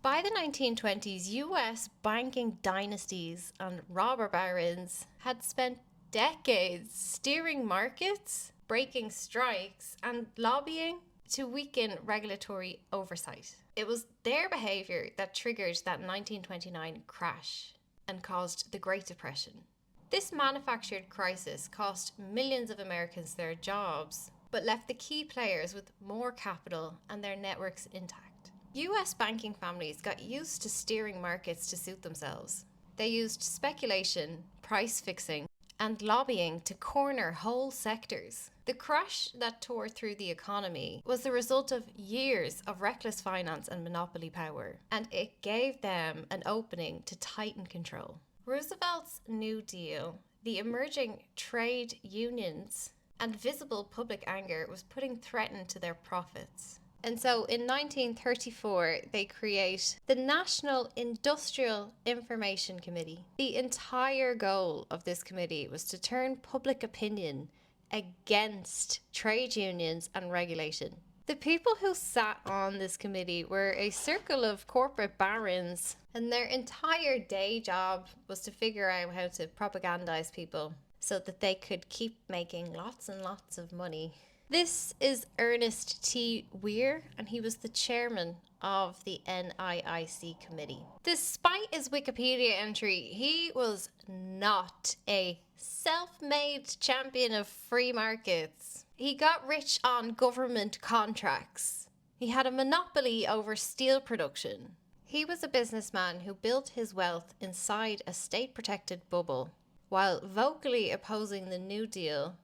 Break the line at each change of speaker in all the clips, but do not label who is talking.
By the 1920s, US banking dynasties and robber barons had spent decades steering markets, breaking strikes, and lobbying to weaken regulatory oversight. It was their behaviour that triggered that 1929 crash and caused the Great Depression. This manufactured crisis cost millions of Americans their jobs, but left the key players with more capital and their networks intact. US banking families got used to steering markets to suit themselves. They used speculation, price fixing, and lobbying to corner whole sectors. The crash that tore through the economy was the result of years of reckless finance and monopoly power, and it gave them an opening to tighten control. Roosevelt's New Deal, the emerging trade unions, and visible public anger was putting threat to their profits. And so in 1934, they create the National Industrial Information Committee. The entire goal of this committee was to turn public opinion against trade unions and regulation. The people who sat on this committee were a circle of corporate barons, and their entire day job was to figure out how to propagandize people so that they could keep making lots and lots of money. This is Ernest T. Weir, and he was the chairman of the NIIC committee. Despite his Wikipedia entry, he was not a self-made champion of free markets. He got rich on government contracts. He had a monopoly over steel production. He was a businessman who built his wealth inside a state-protected bubble, while vocally opposing the New Deal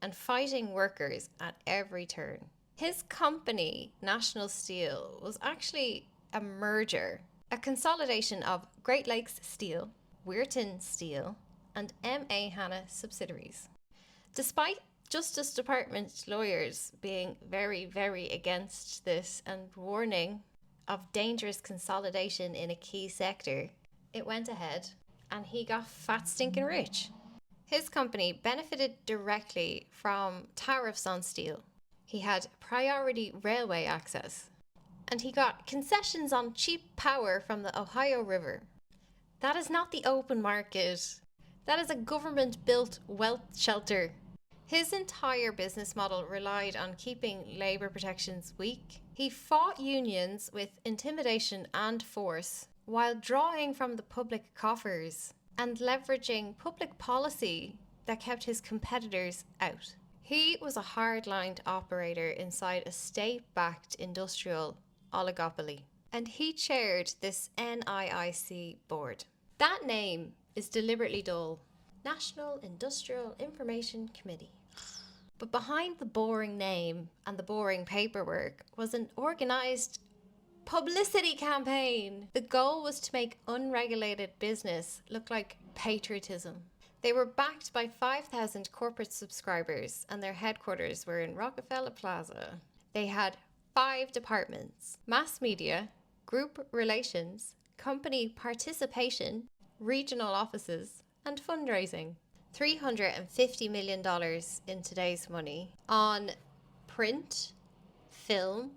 and fighting workers at every turn. His company, National Steel, was actually a merger, a consolidation of Great Lakes Steel, Weirton Steel, and M.A. Hanna subsidiaries. Despite Justice Department lawyers being very, very against this and warning of dangerous consolidation in a key sector, it went ahead and he got fat stinking rich. His company benefited directly from tariffs on steel. He had priority railway access, and he got concessions on cheap power from the Ohio River. That is not the open market. That is a government-built wealth shelter. His entire business model relied on keeping labor protections weak. He fought unions with intimidation and force while drawing from the public coffers and leveraging public policy that kept his competitors out. He was a hard-lined operator inside a state-backed industrial oligopoly, and he chaired this NIIC board. That name is deliberately dull. National Industrial Information Committee. But behind the boring name and the boring paperwork was an organized publicity campaign. The goal was to make unregulated business look like patriotism. They were backed by 5,000 corporate subscribers, and their headquarters were in Rockefeller Plaza. They had 5 departments: mass media, group relations, company participation, regional offices, and fundraising. $350 million in today's money on print, film,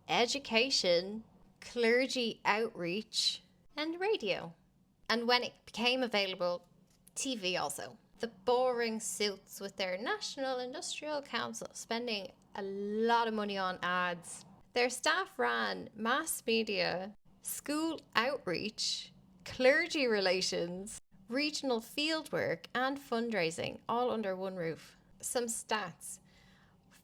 education, clergy outreach, and radio. And when it became available, TV also. The boring suits with their National Industrial Council spending a lot of money on ads. Their staff ran mass media, school outreach, clergy relations, regional fieldwork, and fundraising, all under one roof. Some stats: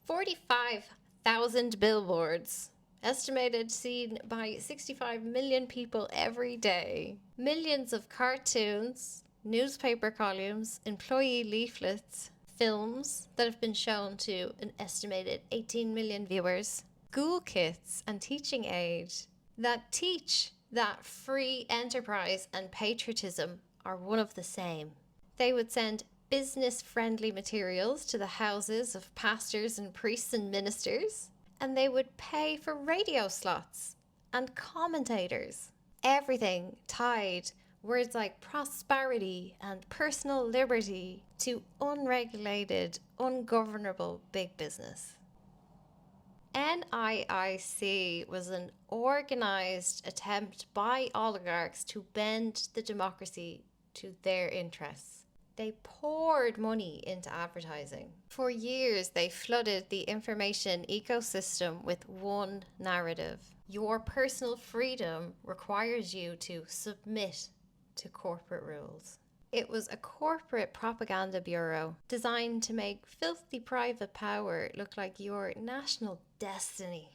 45,000 billboards, estimated seen by 65 million people every day. Millions of cartoons, newspaper columns, employee leaflets, films that have been shown to an estimated 18 million viewers. School kits and teaching aids that teach that free enterprise and patriotism are one of the same. They would send business-friendly materials to the houses of pastors and priests and ministers, and they would pay for radio slots and commentators. Everything tied words like prosperity and personal liberty to unregulated, ungovernable big business. NIIC was an organized attempt by oligarchs to bend the democracy to their interests. They poured money into advertising. For years, they flooded the information ecosystem with one narrative. Your personal freedom requires you to submit to corporate rules. It was a corporate propaganda bureau designed to make filthy private power look like your national destiny.